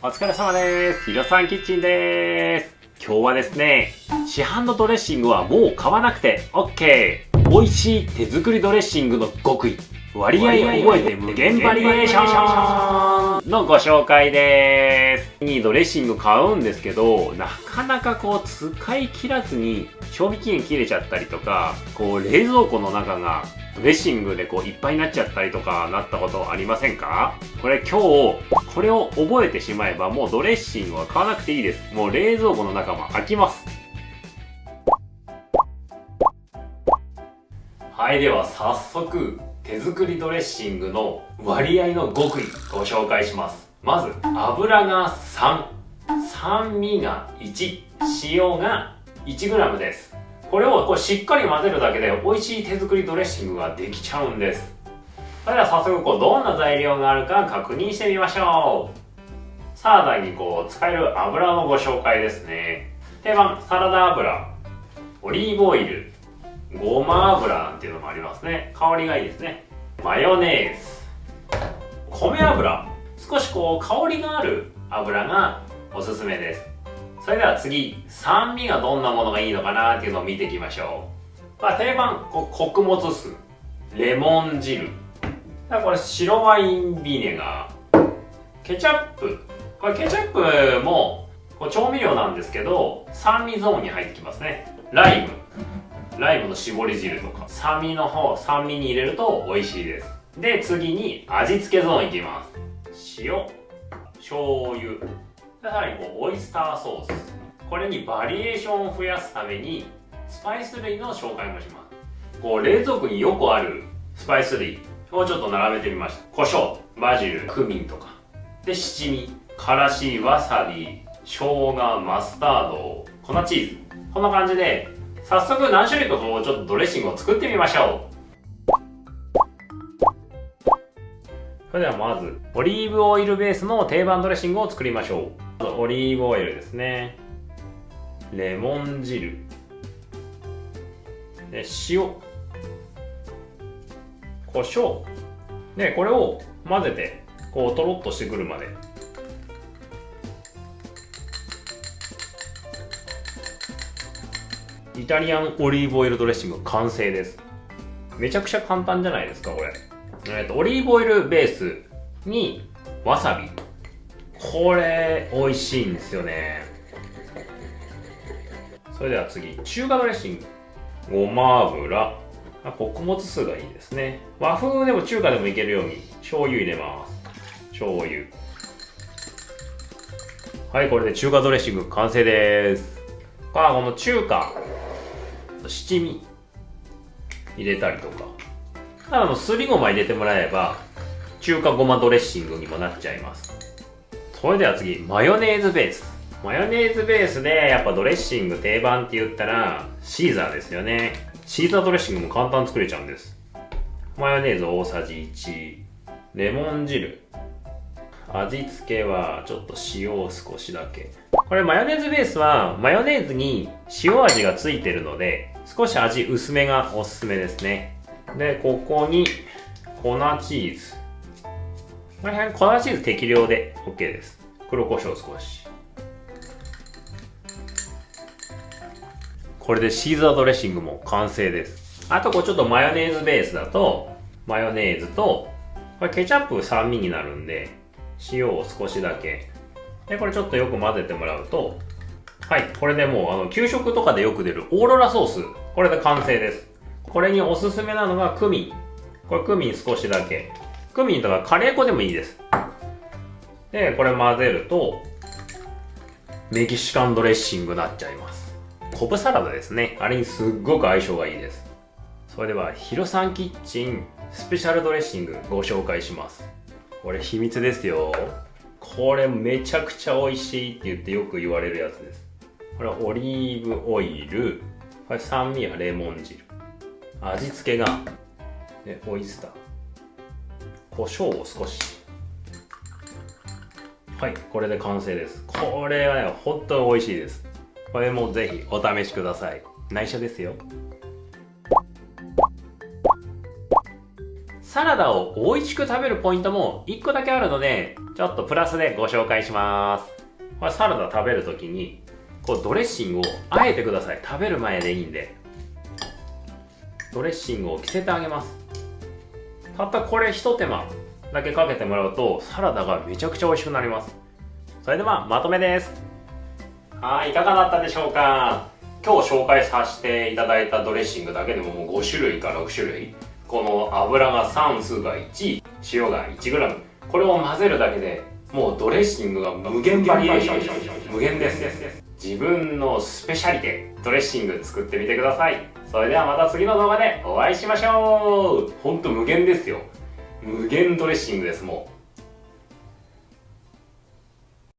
お疲れ様です。ひろさんキッチンです。今日はですね、市販のドレッシングはもう買わなくて OK。美味しい手作りドレッシングの極意。割合を覚えて無限バリエーションのご紹介です。いいドレッシング買うんですけど、なかなか使い切らずに賞味期限切れちゃったりとか、冷蔵庫の中がドレッシングでいっぱいになっちゃったりとかなったことありませんか？今日これを覚えてしまえばもうドレッシングは買わなくていいです。もう冷蔵庫の中も空きます。はい、では早速手作りドレッシングの割合の極意ご紹介します。まず油が3、酸味が1、塩が 1g です。これをしっかり混ぜるだけで美味しい手作りドレッシングができちゃうんです。それでは早速どんな材料があるか確認してみましょう。サラダに使える油のご紹介ですね。定番サラダ油、オリーブオイル、ごま油なんていうのもありますね。香りがいいですね。マヨネーズ、米油、少し香りがある油がおすすめです。それでは次、酸味がどんなものがいいのかなっていうのを見ていきましょう。定番穀物酢、レモン汁、これ白ワインビネガー、ケチャップ。これケチャップも調味料なんですけど酸味ゾーンに入ってきますね。ライムの搾り汁とか酸味に入れると美味しいです。で次に味付けゾーンいきます。塩、醤油、さらにオイスターソース。これにバリエーションを増やすためにスパイス類の紹介もします。冷蔵庫によくあるスパイス類をちょっと並べてみました。胡椒、バジル、クミンとかで七味、からし、わさび、生姜、マスタード、粉チーズ。こんな感じで早速何種類かちょっとドレッシングを作ってみましょう。それではまずオリーブオイルベースの定番ドレッシングを作りましょう。まずオリーブオイルですね。レモン汁で塩、胡椒でこれを混ぜてとろっとしてくるまで。イタリアンオリーブオイルドレッシング完成です。めちゃくちゃ簡単じゃないですかこれ。オリーブオイルベースにわさび、これ美味しいんですよね。それでは次、中華ドレッシング、ごま油、穀物酢がいいですね。和風でも中華でもいけるように醤油入れます。醤油。はい、これで中華ドレッシング完成です。この中華七味入れたりとか、ただすりごま入れてもらえば中華ごまドレッシングにもなっちゃいます。それでは次、マヨネーズベース。マヨネーズベースでやっぱドレッシング定番って言ったらシーザーですよね。シーザードレッシングも簡単に作れちゃうんです。マヨネーズ大さじ1、レモン汁、味付けはちょっと塩を少しだけ。これマヨネーズベースはマヨネーズに塩味がついてるので少し味薄めがおすすめですね。でここに粉チーズ、この辺粉チーズ適量で OK です。黒胡椒少し。これでシーザードレッシングも完成です。あとちょっとマヨネーズベースだとマヨネーズとこれケチャップ酸味になるんで塩を少しだけで、これちょっとよく混ぜてもらうと、はい、これでもう給食とかでよく出るオーロラソース、これで完成です。これにおすすめなのがクミン。これクミン少しだけ。クミンとかカレー粉でもいいです。でこれ混ぜるとメキシカンドレッシングになっちゃいます。コブサラダですね。あれにすっごく相性がいいです。それではヒロさんキッチンスペシャルドレッシングご紹介します。これ秘密ですよ。これめちゃくちゃ美味しいって言ってよく言われるやつです。これはオリーブオイル、これ酸味はレモン汁、味付けが、オイスター、胡椒を少し。はい、これで完成です。これはね本当に美味しいです。これもぜひお試しください。内緒ですよ。サラダを美味しく食べるポイントも1個だけあるので、ちょっとプラスでご紹介します。これサラダ食べるときに、こうドレッシングをあえてください。食べる前でいいんで。ドレッシングを着せてあげます。たったこれ一手間だけかけてもらうと、サラダがめちゃくちゃ美味しくなります。それではまとめです。はい、いかがだったでしょうか。今日紹介させていただいたドレッシングだけでももう5種類か6種類。この油が3、酢が1、塩が 1g。これを混ぜるだけでもうドレッシングが無限バリエーション、無限です。自分のスペシャリテドレッシング作ってみてください。それではまた次の動画でお会いしましょう。ほんと無限ですよ。無限ドレッシングです。もう